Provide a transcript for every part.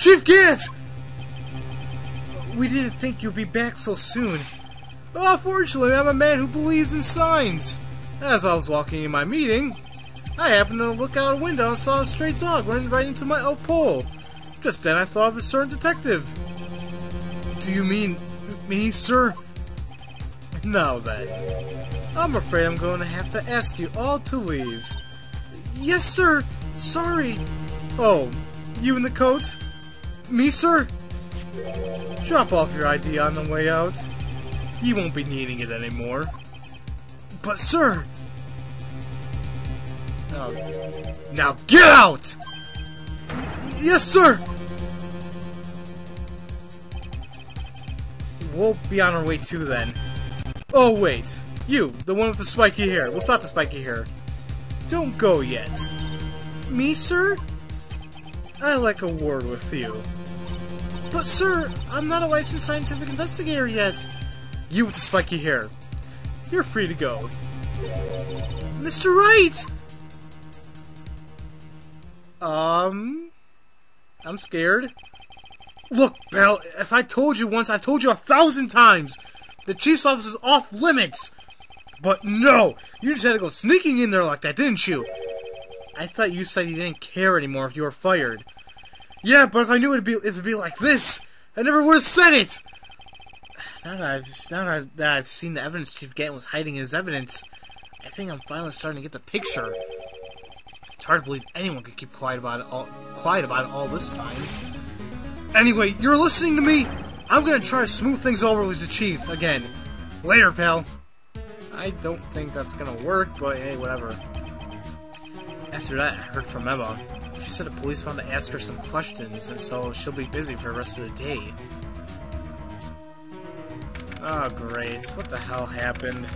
Chief Gant! We didn't think you'd be back so soon. Fortunately, I'm a man who believes in signs. As I was walking in my meeting, I happened to look out a window and saw a stray dog running right into my oak pole. Just then I thought of a certain detective. Do you mean me, sir? Now then, I'm afraid I'm going to have to ask you all to leave. Yes, sir. Sorry. Oh, you in the coat? Me, sir? Drop off your ID on the way out. You won't be needing it anymore. But, sir... Oh. Now get out! Yes, sir! We'll be on our way too, then. Oh, wait. You, the one with the spiky hair. Without the spiky hair. Don't go yet. Me, sir? I'd like a word with you. But, sir, I'm not a licensed scientific investigator yet. You with the spiky hair. You're free to go. Mr. Wright! I'm scared. Look, Belle, if I told you once, I told you 1,000 times. The chief's office is off limits. But no, you just had to go sneaking in there like that, didn't you? I thought you said you didn't care anymore if you were fired. Yeah, but if I knew it'd be like this, I never would have said it. Now that I've seen the evidence Chief Gant was hiding his evidence, I think I'm finally starting to get the picture. It's hard to believe anyone could keep quiet about it all this time. Anyway, you're listening to me? I'm gonna try to smooth things over with the Chief again. Later, pal. I don't think that's gonna work, but hey, whatever. After that, I heard from Emma. She said the police wanted to ask her some questions, and so she'll be busy for the rest of the day. Oh, great. What the hell happened?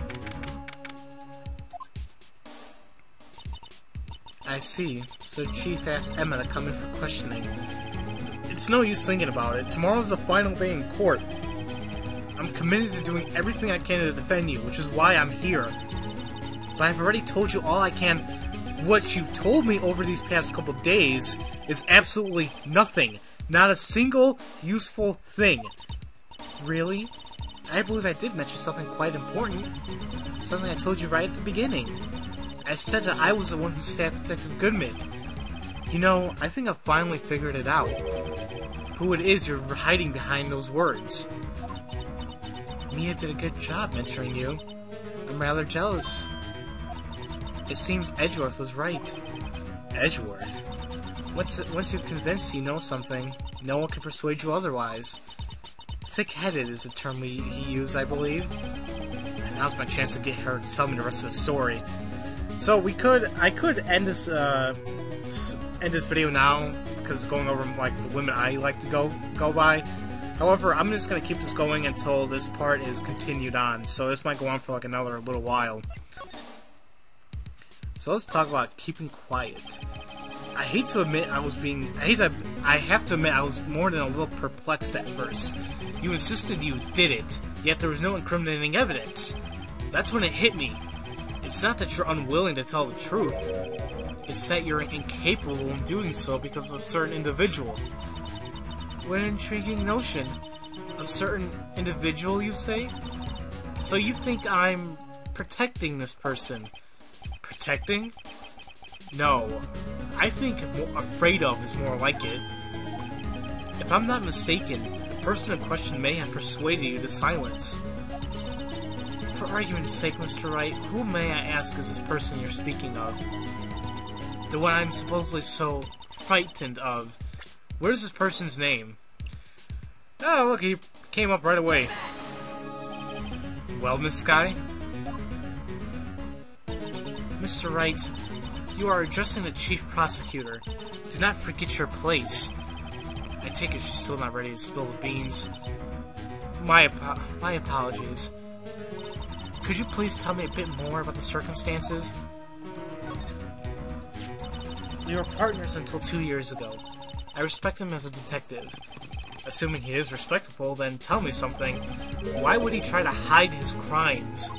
I see. So the Chief asked Emma to come in for questioning. It's no use thinking about it. Tomorrow's the final day in court. I'm committed to doing everything I can to defend you, which is why I'm here. But I've already told you all I can. What you've told me over these past couple days is absolutely nothing. Not a single useful thing. Really? I believe I did mention something quite important. Something I told you right at the beginning. I said that I was the one who stabbed Detective Goodman. You know, I think I've finally figured it out. Who it is you're hiding behind those words. Mia did a good job mentoring you. I'm rather jealous. It seems Edgeworth was right. Edgeworth? Once you've convinced you know something, no one can persuade you otherwise. Thick-headed is the term he used, I believe. And now's my chance to get her to tell me the rest of the story. So I could end this video now because it's going over like the limit I like to go by. However, I'm just gonna keep this going until this part is continued on. So this might go on for like another little while. So let's talk about keeping quiet. I have to admit I was more than a little perplexed at first. You insisted you did it, yet there was no incriminating evidence. That's when it hit me. It's not that you're unwilling to tell the truth. It's that you're incapable of doing so because of a certain individual. What an intriguing notion. A certain individual, you say? So you think I'm protecting this person? Protecting? No. I think afraid of is more like it. If I'm not mistaken, the person in question may have persuaded you to silence. For argument's sake, Mr. Wright, who may I ask is this person you're speaking of? The one I'm supposedly so frightened of. Where's this person's name? Oh, look, he came up right away. Well, Miss Skye? Mr. Wright, you are addressing the Chief Prosecutor. Do not forget your place. I take it she's still not ready to spill the beans. My apologies. Could you please tell me a bit more about the circumstances? We were partners until 2 years ago. I respect him as a detective. Assuming he is respectful, then tell me something. Why would he try to hide his crimes?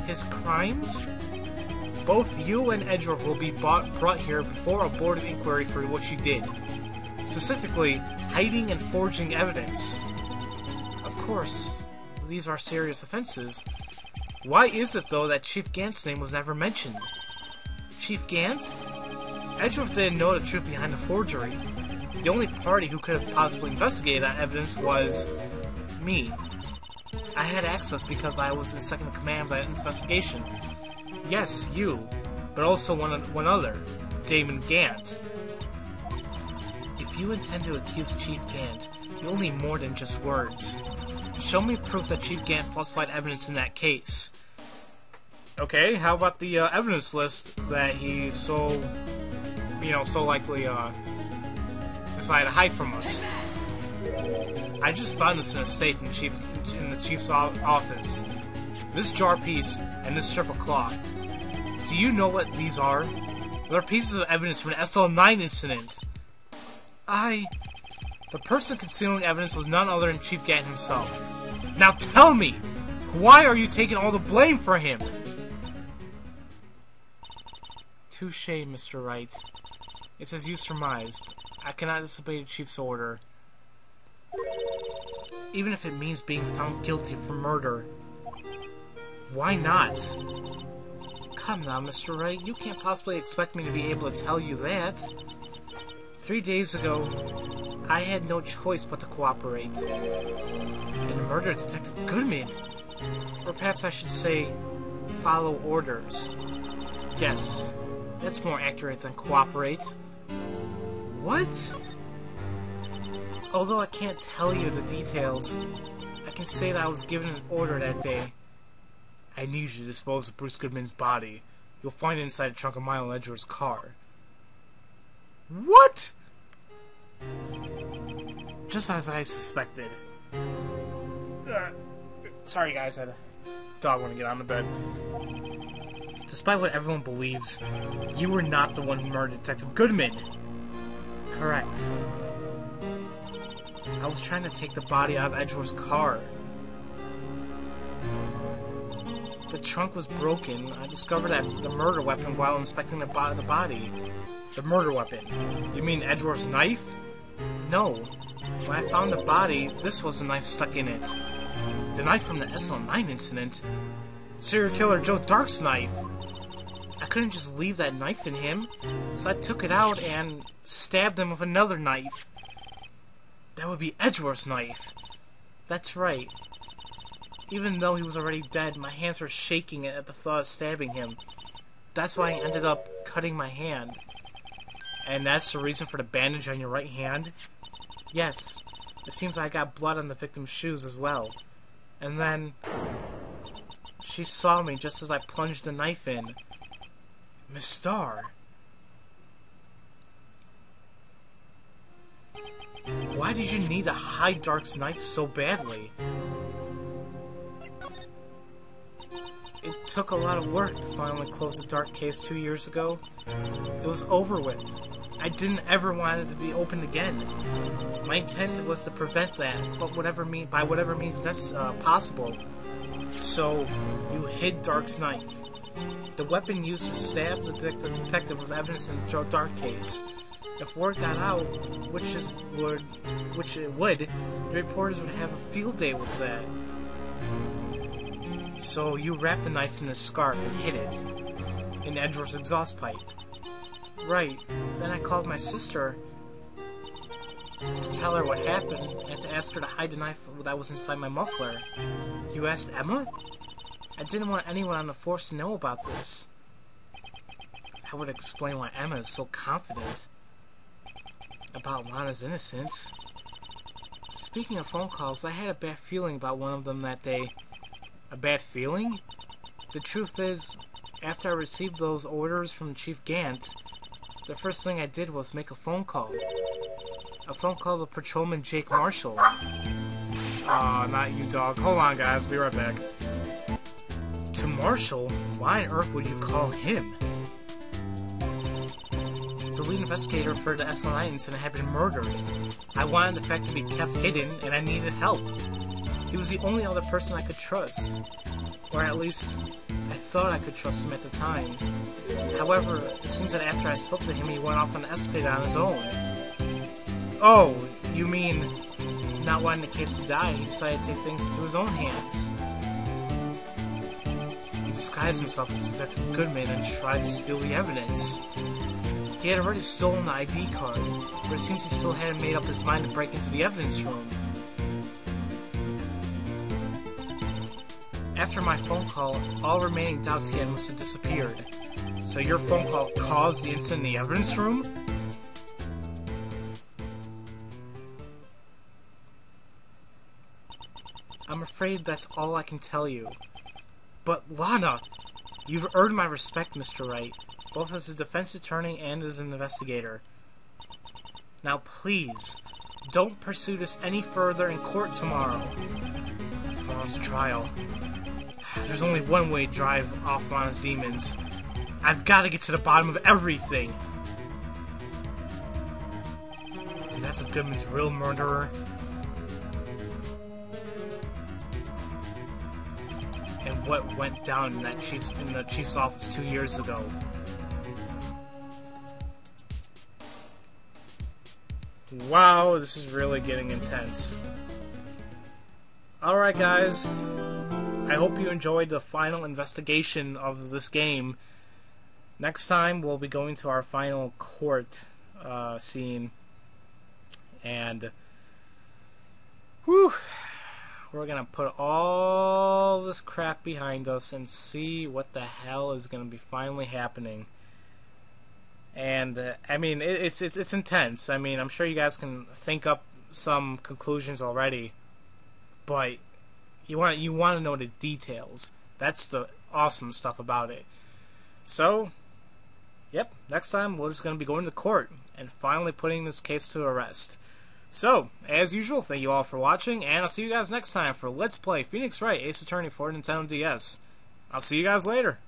His crimes? Both you and Edgeworth will be brought here before a board of inquiry for what you did. Specifically, hiding and forging evidence. Of course, these are serious offenses. Why is it, though, that Chief Gant's name was never mentioned? Chief Gant? Edgeworth didn't know the truth behind the forgery. The only party who could have possibly investigated that evidence was me. I had access because I was in second in command of that investigation. Yes, you, but also one other, Damon Gant. If you intend to accuse Chief Gant, you'll need more than just words. Show me proof that Chief Gant falsified evidence in that case. Okay, how about the evidence list that he so likely decided to hide from us? I just found this in a safe in the Chief's office. This jar piece and this strip of cloth. Do you know what these are? They're pieces of evidence from an SL9 incident. The person concealing evidence was none other than Chief Gant himself. Now tell me, why are you taking all the blame for him? Touché, Mr. Wright. It's as you surmised. I cannot disobey the Chief's order. Even if it means being found guilty for murder. Why not? Come now, Mr. Wright. You can't possibly expect me to be able to tell you that. 3 days ago, I had no choice but to cooperate. And murder Detective Goodman. Or perhaps I should say, follow orders. Yes, that's more accurate than cooperate. What? Although I can't tell you the details, I can say that I was given an order that day. I need you to dispose of Bruce Goodman's body. You'll find it inside the trunk of Milo Edgeworth's car. What? Just as I suspected. Sorry guys, I had a dog want to get on the bed. Despite what everyone believes, you were not the one who murdered Detective Goodman. Correct. I was trying to take the body out of Edgeworth's car. The trunk was broken. I discovered the murder weapon while inspecting the body. The murder weapon? You mean Edgeworth's knife? No. When I found the body, this was the knife stuck in it. The knife from the SL9 incident. Serial killer Joe Dark's knife. I couldn't just leave that knife in him, so I took it out and stabbed him with another knife. That would be Edgeworth's knife. That's right. Even though he was already dead, my hands were shaking at the thought of stabbing him. That's why I ended up cutting my hand. And that's the reason for the bandage on your right hand? Yes. It seems I got blood on the victim's shoes as well. And then she saw me just as I plunged the knife in. Miss Starr. Why did you need to hide Dark's knife so badly? It took a lot of work to finally close the Dark case 2 years ago. It was over with. I didn't ever want it to be opened again. My intent was to prevent that, but by whatever means that's possible. So, you hid Dark's knife. The weapon used to stab the detective was evidence in the Dark case. If word got out, which it would, the reporters would have a field day with that. So you wrapped the knife in a scarf and hid it in Edgeworth's exhaust pipe. Right. Then I called my sister to tell her what happened and to ask her to hide the knife that was inside my muffler. You asked Emma? I didn't want anyone on the force to know about this. That would explain why Emma is so confident about Lana's innocence. Speaking of phone calls, I had a bad feeling about one of them that day. A bad feeling? The truth is, after I received those orders from Chief Gant, the first thing I did was make a phone call. A phone call to Patrolman Jake Marshall. Aw, not you, dog. Hold on, guys. Be right back. To Marshall? Why on earth would you call him? The lead investigator for the SL9 incident had been murdered. I wanted the fact to be kept hidden, and I needed help. He was the only other person I could trust. Or at least, I thought I could trust him at the time. However, it seems that after I spoke to him, he went off on an escapade on his own. Oh, you mean not wanting the case to die, he decided to take things into his own hands. He disguised himself as Detective Goodman and tried to steal the evidence. He had already stolen the ID card, but it seems he still hadn't made up his mind to break into the evidence room. After my phone call, all remaining doubts he had must have disappeared. So your phone call caused the incident in the evidence room? I'm afraid that's all I can tell you. But Lana, you've earned my respect, Mr. Wright, both as a defense attorney and as an investigator. Now please, don't pursue this any further in court tomorrow. Tomorrow's trial. There's only one way to drive off Lana's demons. I've got to get to the bottom of everything. Detective Goodman's real murderer. And what went down in the chief's office 2 years ago. Wow, this is really getting intense. Alright guys, I hope you enjoyed the final investigation of this game. Next time we'll be going to our final court scene. And whew, we're gonna put all this crap behind us and see what the hell is gonna be finally happening. And I mean, it's intense. I mean, I'm sure you guys can think up some conclusions already, but you want to know the details. That's the awesome stuff about it. So, yep, next time we're just going to be going to court and finally putting this case to rest. So, as usual, thank you all for watching, and I'll see you guys next time for Let's Play Phoenix Wright Ace Attorney for Nintendo DS. I'll see you guys later.